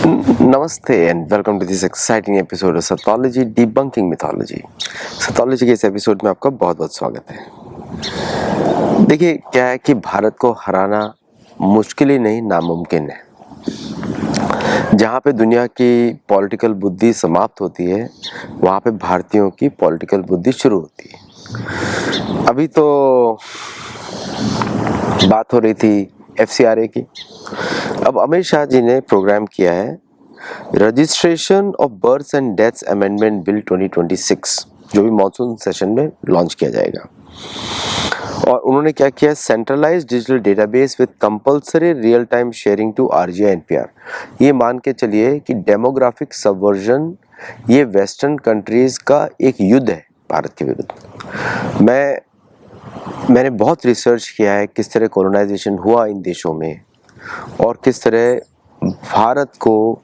नमस्ते and welcome to this exciting episode of Sythology debunking mythology. Sythology के इस episode में आपका बहुत बहुत स्वागत है। देखिए क्या है कि भारत को हराना मुश्किल ही नहीं नामुमकिन है। जहाँ पे दुनिया की पॉलिटिकल बुद्धि समाप्त होती है वहाँ पे भारतीयों की पॉलिटिकल बुद्धि शुरू होती है। अभी तो बात हो रही थी FCRA की। अब अमित शाह जी ने प्रोग्राम किया है registration of births and deaths amendment bill 2026, जो भी मॉनसून सेशन में लॉन्च किया जाएगा। और उन्होंने क्या किया, centralised digital database with compulsory real time sharing to RGI NPR। ये मान के चलिए कि डेमोग्राफिक सबवर्जन ये वेस्टर्न कंट्रीज का एक युद्ध है भारत के विरुद्ध। मैंने बहुत रिसर्च किया है किस तरह कॉलोनाइजेशन हुआ इन देशों में और किस तरह भारत को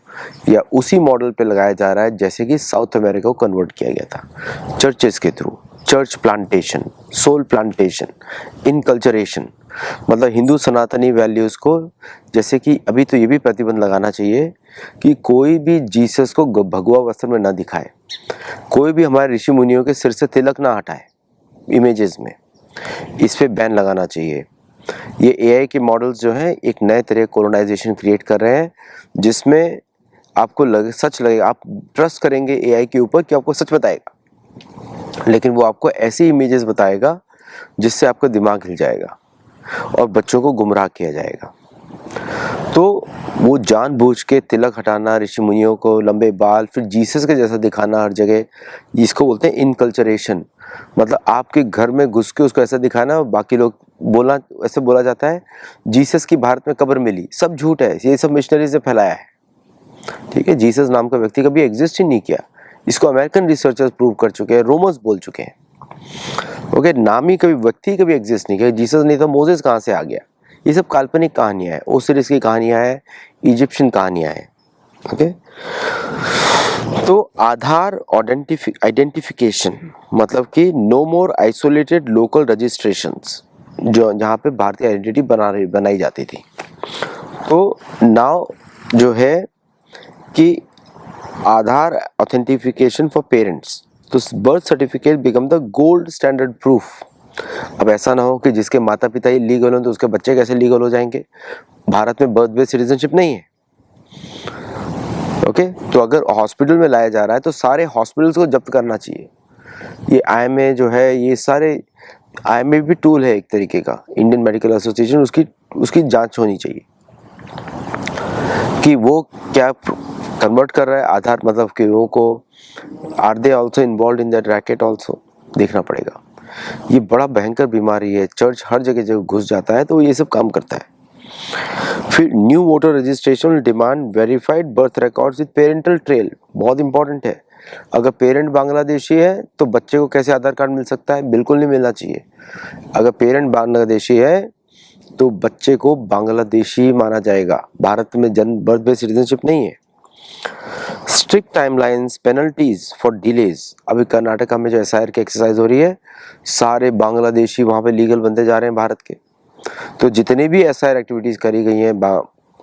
या उसी मॉडल पे लगाया जा रहा है जैसे कि साउथ अमेरिका को कन्वर्ट किया गया था चर्चेस के through. Church plantation, soul plantation, inculturation, मतलब हिंदू सनातनी वैल्यूज को, जैसे कि अभी तो ये भी प्रतिबंध लगाना चाहिए कि कोई भी जीसस को भगवा वस्त्र में ना दिखाए, कोई भी हमारे ऋषि मुनियों के सिर से तिलक ना हटाए इमेजेस में, इस पे बैन लगाना चाहिए। ये AI के मॉडल्स जो हैं एक नए तरह कॉलोनाइजेशन क्रिएट कर रहे हैं जिसमें आपको सच लगेगा, आप ट्रस्ट करेंगे AI के ऊपर कि आपको सच बताएगा, लेकिन वो आपको ऐसी इमेजेस बताएगा जिससे आपका दिमाग हिल जाएगा और बच्चों को गुमराह किया जाएगा। तो वो जानबूझ के तिलक हटाना, ऋषि मुनियों को लंबे बाल, फिर जीसस के जैसा दिखाना हर जगह, जिसको बोलते हैं इनकल्चरेशन। मतलब आपके घर में घुस के उसको ऐसा दिखाना, बाकी लोग ऐसे बोला जाता है जीसस की भारत में कब्र मिली, सब झूठ है, ये सब मिशनरीज ने फैलाया है। ठीक है, जीसस नाम का व्यक्ति कभी एग्जिस्ट ही नहीं किया, इसको अमेरिकन रिसर्चर्स प्रूव कर चुके हैं, रोमर्स बोल चुके हैं। ओके, नाम ही कभी व्यक्ति कभी एग्जिस्ट नहीं किया, जीसस नहीं तो मोसेस कहाँ से आ गया? ये सब काल्पनिक कहानियां हैं, ओसिरिस की कहानियां हैं, इजिप्शियन कहानियां हैं। ओके, तो आधार आइडेंटिफिकेशन मतलब कि नो मोर आइसोलेटेड लोकल रजिस्ट्रेशंस, जो जहाँ पे भारतीय आइडेंटिटी बनाई जाती थी। तो नाउ जो है कि आधार ऑथेंटिफिकेशन फॉर पेरेंट्स, तो birth certificate become the gold standard proof. अब ऐसा ना हो कि जिसके माता पिता ही लीगल हो तो उसके बच्चे कैसे लीगल हो जाएंगे? भारत में बर्थ बेस्ड सिटीजनशिप नहीं है। ओके, तो अगर हॉस्पिटल में लाया जा रहा है तो सारे हॉस्पिटल्स को जब्त करना चाहिए। ये IMA जो है, ये सारे IMA भी टूल है एक तरीके का, इंडियन मेडिकल एसोसिएशन, उसकी जांच होनी चाहिए कि वो क्या कन्वर्ट कर रहा है आधार, मतलब कि वो को are they also involve in that racket also, देखना पड़ेगा। ये बड़ा भयंकर बीमारी है, चर्च हर जगह जब घुस जाता है तो ये सब काम करता है। फिर new voter registration demand verified birth records with parental trail, बहुत इंपॉर्टेंट है। अगर पेरेंट बांग्लादेशी है तो बच्चे को कैसे आधार कार्ड मिल सकता है? बिल्कुल नहीं मिलना चाहिए। अगर पेरेंट बांग्लादेशी है तो बच्चे को बांग्लादेशी माना जाएगा, भारत में जन्म बर्थ बेस्ड सिटीजनशिप नहीं है। Strict timelines, penalties for delays. अभी कर्नाटका में जो SIR की एक्सरसाइज हो रही है, सारे बांग्लादेशी वहां पे लीगल बनते जा रहे हैं भारत के। तो जितने भी SIR एक्टिविटीज करी गई हैं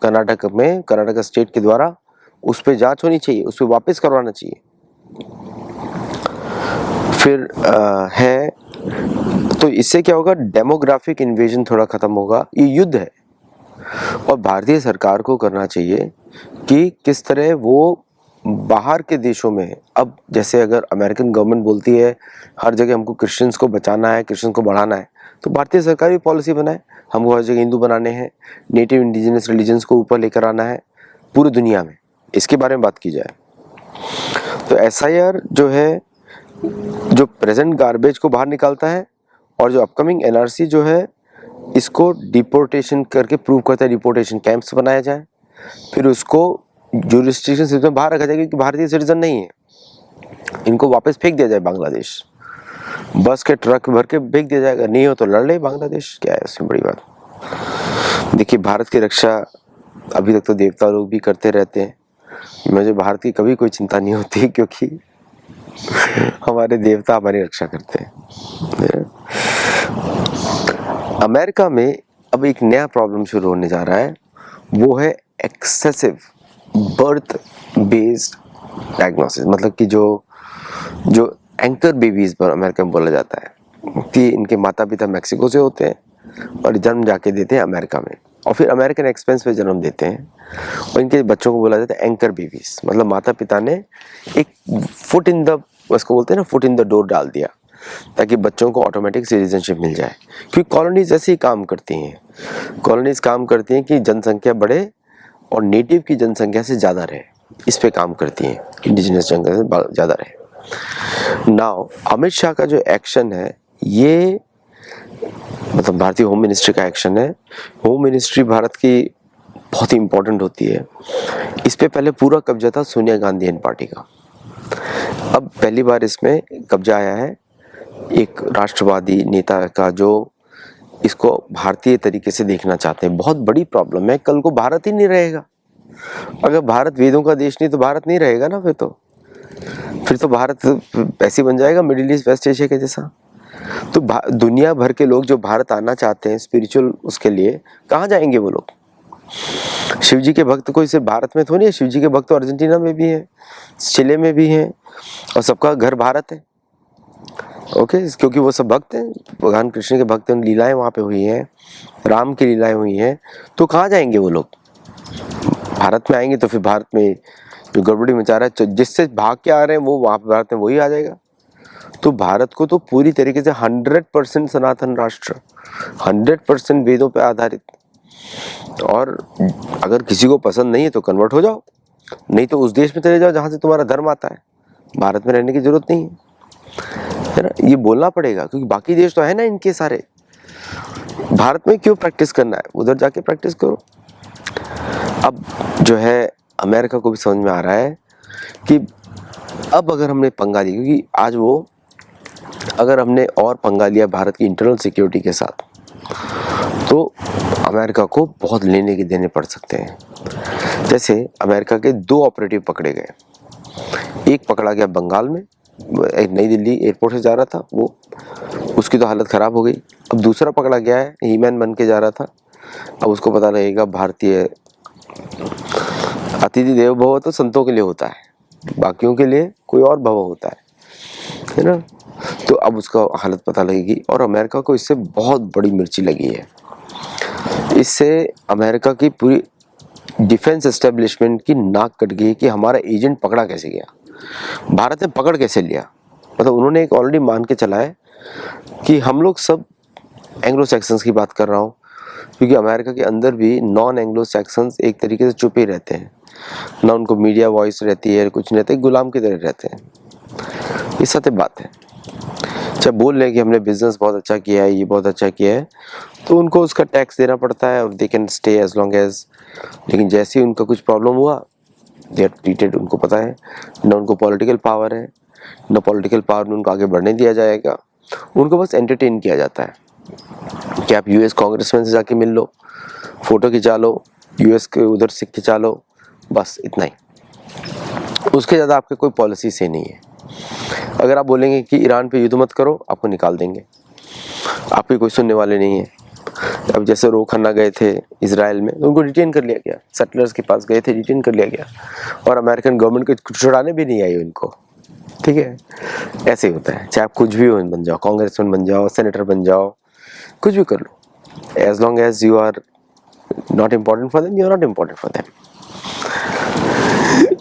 कर्नाटक में, कर्नाटक स्टेट के द्वारा, उस पर जांच होनी चाहिए, उस पर वापस करवाना चाहिए। फिर है तो इससे क्या होगा, डेमोग्राफिक इन्वेजन थोड़ा खत्म होगा। ये युद्ध है और भारतीय सरकार को करना चाहिए कि किस तरह वो बाहर के देशों में, अब जैसे अगर अमेरिकन गवर्नमेंट बोलती है हर जगह हमको क्रिश्चियंस को बचाना है, क्रिश्चियंस को बढ़ाना है, तो भारतीय सरकार भी पॉलिसी बनाए हमको हर जगह हिंदू बनाने हैं, नेटिव इंडिजिनस रिलीजन्स को ऊपर लेकर आना है पूरी दुनिया में, इसके बारे में बात की जाए। तो SIR जो है, जो प्रेजेंट गार्बेज को बाहर निकालता है, और जो अपकमिंग NRC जो है इसको डिपोर्टेशन करके प्रूव करता है, डिपोर्टेशन कैंप्स बनाया जाए, फिर उसको ज्यूरिस्डिक्शन सिस्टम बाहर रखा जाए क्योंकि भारतीय सिटीजन नहीं है, इनको वापस फेंक दिया जाए बांग्लादेश, बस के ट्रक भर के फेंक दिया जाएगा, नहीं हो तो लड़ ले बांग्लादेश, क्या है इसमें बड़ी बात। देखिए भारत की रक्षा अभी तक तो देवता लोग भी करते रहते हैं, मुझे भारत की कभी कोई चिंता नहीं होती क्योंकि हमारे देवता हमारी रक्षा करते हैं। अमेरिका में अब एक नया प्रॉब्लम शुरू होने जा रहा है, वो है एक्सेसिव बर्थ बेस्ड डायग्नोसिस, मतलब कि जो एंकर बेबीज पर अमेरिका में बोला जाता है कि इनके माता पिता मैक्सिको से होते हैं और जन्म जाके देते हैं अमेरिका में, और फिर अमेरिकन एक्सपेंस पे जन्म देते हैं, और इनके बच्चों को बोला जाता है एंकर बेबीज, मतलब माता पिता ने एक फुट इन द, उसको बोलते हैं ना, फुट इन द डोर डाल दिया ताकि बच्चों को ऑटोमेटिक सिटीजनशिप मिल जाए। क्योंकि कॉलोनीज ऐसे ही काम करती हैं, कॉलोनीज काम करती हैं कि जनसंख्या बढ़े और नेटिव की जनसंख्या से ज़्यादा रहे, इस पे काम करती हैं, इंडिजिनस जनसंख्या से ज़्यादा रहे। नाउ अमित शाह का जो एक्शन है ये मतलब भारतीय होम मिनिस्ट्री का एक्शन है। होम मिनिस्ट्री भारत की बहुत ही इंपॉर्टेंट होती है। इस पे पहले पूरा कब्जा था सोनिया गांधी एंड पार्टी का, अब पहली बार इसमें कब्जा आया है एक राष्ट्रवादी नेता का जो इसको भारतीय तरीके से देखना चाहते हैं। बहुत बड़ी प्रॉब्लम है, कल को भारत ही नहीं रहेगा। अगर भारत वेदों का देश नहीं तो भारत नहीं रहेगा ना, फिर तो भारत ऐसे बन जाएगा मिडिल ईस्ट वेस्ट एशिया के जैसा। तो दुनिया भर के लोग जो भारत आना चाहते हैं स्पिरिचुअल उसके लिए, कहाँ जाएंगे वो लोग? शिव जी के भक्त कोई सिर्फ भारत में थोड़ी है, शिव जी के भक्त तो अर्जेंटीना में भी है, चिले में भी हैं, और सबका घर भारत है। ओके, क्योंकि वो सब भक्त हैं, भगवान कृष्ण के भक्त हैं, लीलाएं वहाँ पे हुई हैं, राम की लीलाएं हुई हैं, तो कहाँ जाएंगे वो लोग? भारत में आएंगे तो फिर भारत में जो गड़बड़ी मचा रहा है, जिससे भाग के आ रहे हैं वो वहाँ पे भारत में वही आ जाएगा। तो भारत को तो पूरी तरीके से 100% सनातन राष्ट्र, 100% वेदों पे आधारित, और अगर किसी को पसंद नहीं है तो कन्वर्ट हो जाओ, नहीं तो उस देश में चले जाओ जहाँ से तुम्हारा धर्म आता है, भारत में रहने की जरूरत नहीं है ना। ये बोलना पड़ेगा क्योंकि बाकी देश तो है ना इनके सारे, भारत में क्यों प्रैक्टिस करना है, उधर जाके प्रैक्टिस करो। अब जो है अमेरिका को भी समझ में आ रहा है कि अब अगर हमने पंगा लिया, क्योंकि आज वो अगर हमने और पंगा लिया भारत की इंटरनल सिक्योरिटी के साथ तो अमेरिका को बहुत लेने के देने पड़ सकते हैं। जैसे अमेरिका के 2 ऑपरेटिव पकड़े गए, एक पकड़ा गया बंगाल में, एक नई दिल्ली एयरपोर्ट से जा रहा था वो, उसकी तो हालत ख़राब हो गई। अब दूसरा पकड़ा गया है, हीमैन बन के जा रहा था, अब उसको पता लगेगा भारतीय अतिथि देवो भव तो संतों के लिए होता है, बाकियों के लिए कोई और भव होता है ना। तो अब उसका हालत पता लगेगी, और अमेरिका को इससे बहुत बड़ी मिर्ची लगी है। इससे अमेरिका की पूरी डिफेंस एस्टेब्लिशमेंट की नाक कट गई कि हमारा एजेंट पकड़ा कैसे गया, भारत ने पकड़ कैसे लिया। मतलब उन्होंने एक ऑलरेडी मान के चला है कि हम लोग सब एंग्लो सैक्सन्स की बात कर रहा हूँ, क्योंकि अमेरिका के अंदर भी नॉन एंग्लो सैक्सन्स एक तरीके से चुप ही रहते हैं ना, उनको मीडिया वॉइस रहती है, कुछ नहीं रहता, गुलाम की तरह रहते हैं। ये सत्य बात है। चाहे बोल लें कि हमने बिजनेस बहुत अच्छा किया है, ये बहुत अच्छा किया है, तो उनको उसका टैक्स देना पड़ता है और they can stay as long as, लेकिन जैसे ही उनका कुछ प्रॉब्लम हुआ दे आर ट्रीटेड, उनको पता है ना उनको पॉलिटिकल पावर है, ना पॉलिटिकल पावर में उनको आगे बढ़ने दिया जाएगा, उनको बस एंटरटेन किया जाता है कि आप यूएस कांग्रेसमैन से जाके मिल लो, फोटो खिंचा लो, यूएस के उधर से खिंचा लो, बस इतना ही, उसके ज़्यादा आपके कोई पॉलिसी से नहीं है। अगर आप बोलेंगे कि ईरान पे युद्ध मत करो, आपको निकाल देंगे, आपके कोई सुनने वाले नहीं है। अब जैसे रो खन्ना गए थे इजराइल में, तो उनको डिटेन कर लिया गया, सेटलर्स के पास गए थे, डिटेन कर लिया गया, और अमेरिकन गवर्नमेंट को छुड़ाने भी नहीं आई उनको। ठीक है, ऐसे ही होता है, चाहे आप कुछ भी बन जाओ, कांग्रेसमैन बन जाओ, सेनेटर बन जाओ, कुछ भी कर लो, as long as you are not important for them, you are not important for them.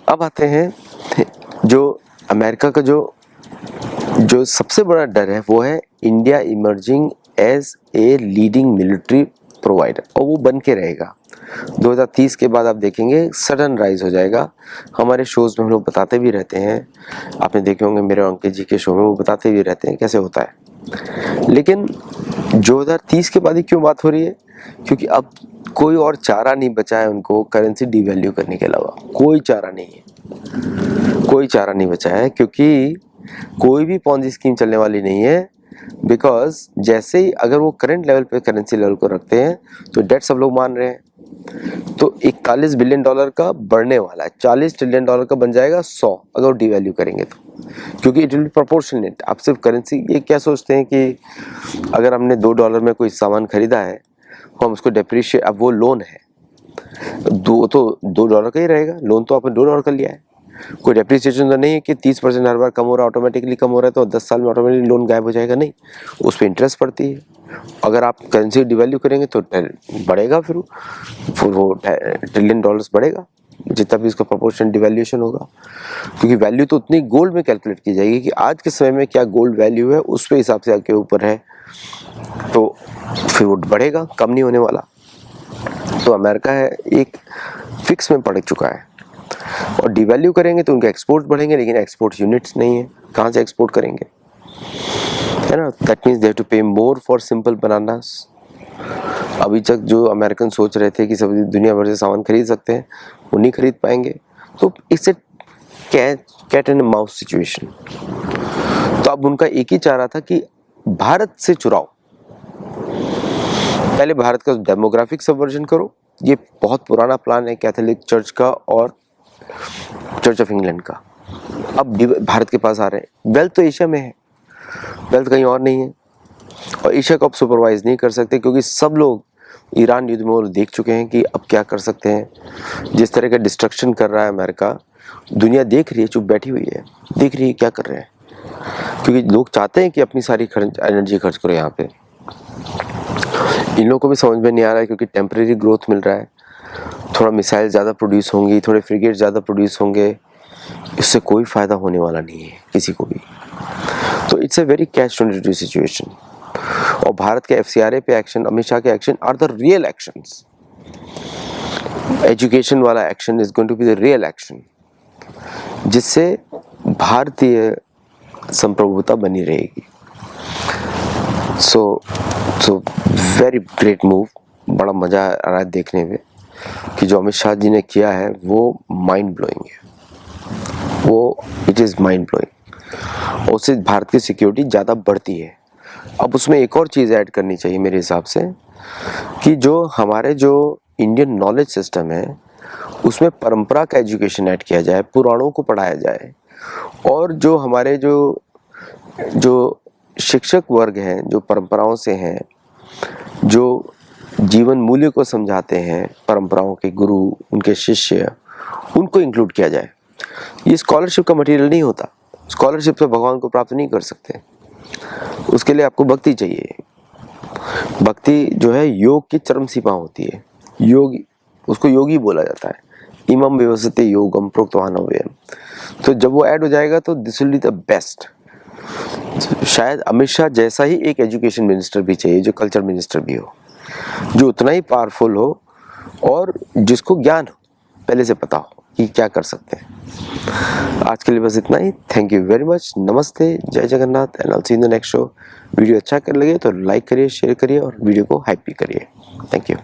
अब आते हैं जो अमेरिका का जो सबसे बड़ा डर है वो है India emerging as a leading military provider, और वो बन के रहेगा। 2030 के बाद आप देखेंगे सडन राइज हो जाएगा। हमारे शोज में हम लोग बताते भी रहते हैं, आपने देखे होंगे मेरे अंकित जी के शो में, वो बताते भी रहते हैं कैसे होता है। लेकिन 2030 के बाद ही क्यों बात हो रही है? क्योंकि अब कोई और चारा नहीं बचा है उनको करेंसी डिवैल्यू करने के अलावा, कोई चारा नहीं है, कोई चारा नहीं बचा है, क्योंकि कोई भी पॉन्जी स्कीम चलने वाली नहीं है। बिकॉज जैसे ही अगर वो करंट लेवल पे करेंसी लेवल को रखते हैं तो डेट सब लोग मान रहे हैं, तो 41 बिलियन डॉलर का बढ़ने वाला है, 40 ट्रिलियन डॉलर का बन जाएगा 100 अगर वो डिवैल्यू करेंगे तो, क्योंकि इट विल बी प्रोपोर्शनेट। आप सिर्फ करेंसी ये क्या सोचते हैं कि अगर हमने $2 में कोई सामान खरीदा है तो हम उसको डेप्रिशिएट, अब वो लोन है, तो $2 का ही रहेगा, लोन तो आपने $2 का लिया है, कोई डेप्रिसिएशन तो नहीं है कि 30% हर बार कम हो रहा है, ऑटोमेटिकली कम हो रहा है तो 10 साल में ऑटोमेटिकली लोन गायब हो जाएगा, नहीं, उस पर इंटरेस्ट पड़ती है। अगर आप करेंसी डिवैल्यू करेंगे तो बढ़ेगा, फिर वो $1 ट्रिलियन बढ़ेगा, जितना भी उसका प्रोपोर्शन डिवैल्यूएशन होगा, क्योंकि वैल्यू तो उतनी गोल्ड में कैलकुलेट की जाएगी कि आज के समय में क्या गोल्ड वैल्यू है उस पे हिसाब से आपके ऊपर है, तो फिर वो बढ़ेगा, कम नहीं होने वाला। तो अमेरिका है एक फिक्स में पड़ चुका है, और डिवैल्यू करेंगे तो उनके एक्सपोर्ट बढ़ेंगे, लेकिन एक्सपोर्ट यूनिट्स नहीं है, कहाँ से एक्सपोर्ट करेंगे, है ना। That means they have to pay more for simple bananas. अभी तक जो अमेरिकन सोच रहे थे कि सब दुनिया भर से सामान खरीद सकते हैं, वो नहीं खरीद पाएंगे, तो it's a cat and mouse situation. तो अब उनका एक ही चाह रहा था कि भारत से चुराओ, पहले भारत का डेमोग्राफिक सबवर्जन करो, ये बहुत पुराना प्लान है कैथोलिक चर्च का और चर्च ऑफ इंग्लैंड का। अब भारत के पास आ रहे हैं, वेल्थ तो एशिया में है, वेल्थ कहीं और नहीं है, और एशिया को अब सुपरवाइज नहीं कर सकते, क्योंकि सब लोग ईरान युद्ध में वो देख चुके हैं कि अब क्या कर सकते हैं। जिस तरह का डिस्ट्रक्शन कर रहा है अमेरिका, दुनिया देख रही है, चुप बैठी हुई है, देख रही है क्या कर रहे हैं, क्योंकि लोग चाहते हैं कि अपनी सारी एनर्जी खर्च करो यहाँ पे। इन लोगों को भी समझ में नहीं आ रहा है, क्योंकि टेम्परेरी ग्रोथ मिल रहा है, थोड़ा मिसाइल ज़्यादा प्रोड्यूस होंगी, थोड़े फ्रिगेट ज़्यादा प्रोड्यूस होंगे, इससे कोई फ़ायदा होने वाला नहीं है किसी को भी। तो इट्स ए वेरी कैच-22 सिचुएशन। और भारत के FCRA पे एक्शन, अमित शाह के action are the real actions. Education वाला action is going to be the real action, जिससे भारतीय संप्रभुता बनी रहेगी। सो वेरी ग्रेट मूव, बड़ा मज़ा आ रहा है देखने में कि जो अमित शाह जी ने किया है वो माइंड ब्लोइंग है, वो इट इज़ माइंड ब्लोइंग। उससे भारत की सिक्योरिटी ज़्यादा बढ़ती है। अब उसमें एक और चीज़ ऐड करनी चाहिए मेरे हिसाब से, कि जो हमारे जो इंडियन नॉलेज सिस्टम है उसमें परंपरा का एजुकेशन ऐड किया जाए, पुराणों को पढ़ाया जाए, और जो हमारे जो शिक्षक वर्ग हैं, जो परंपराओं से हैं, जो जीवन मूल्य को समझाते हैं, परंपराओं के गुरु, उनके शिष्य, उनको इंक्लूड किया जाए। ये स्कॉलरशिप का मटेरियल नहीं होता, स्कॉलरशिप से भगवान को प्राप्त नहीं कर सकते, उसके लिए आपको भक्ति चाहिए। भक्ति जो है योग की चरम सीमा होती है, योग उसको योगी बोला जाता है, इमम विवसते योगम प्रोक्तवानव्ययम। तो जब वो ऐड हो जाएगा तो this will be the best. शायद अमित शाह जैसा ही एक एजुकेशन मिनिस्टर भी चाहिए, जो कल्चर मिनिस्टर भी हो, जो उतना ही पावरफुल हो और जिसको ज्ञान हो, पहले से पता हो कि क्या कर सकते हैं। आज के लिए बस इतना ही। Thank you very much. नमस्ते, जय Jagannath, and I will see in the next show. Video अच्छा कर लगे तो लाइक करिए, शेयर करिए और वीडियो को हाइप भी करिए। Thank you.